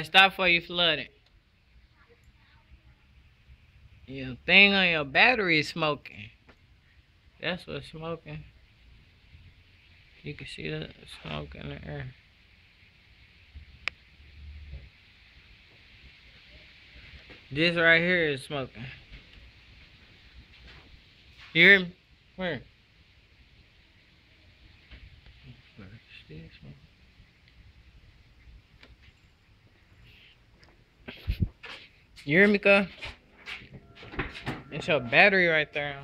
stop before you flood it. Your thing on your battery is smoking. That's what's smoking. You can see the smoke in the air. This right here is smoking. You hear me? Where? Still smoking. You hear me, cuz? It's your battery right there.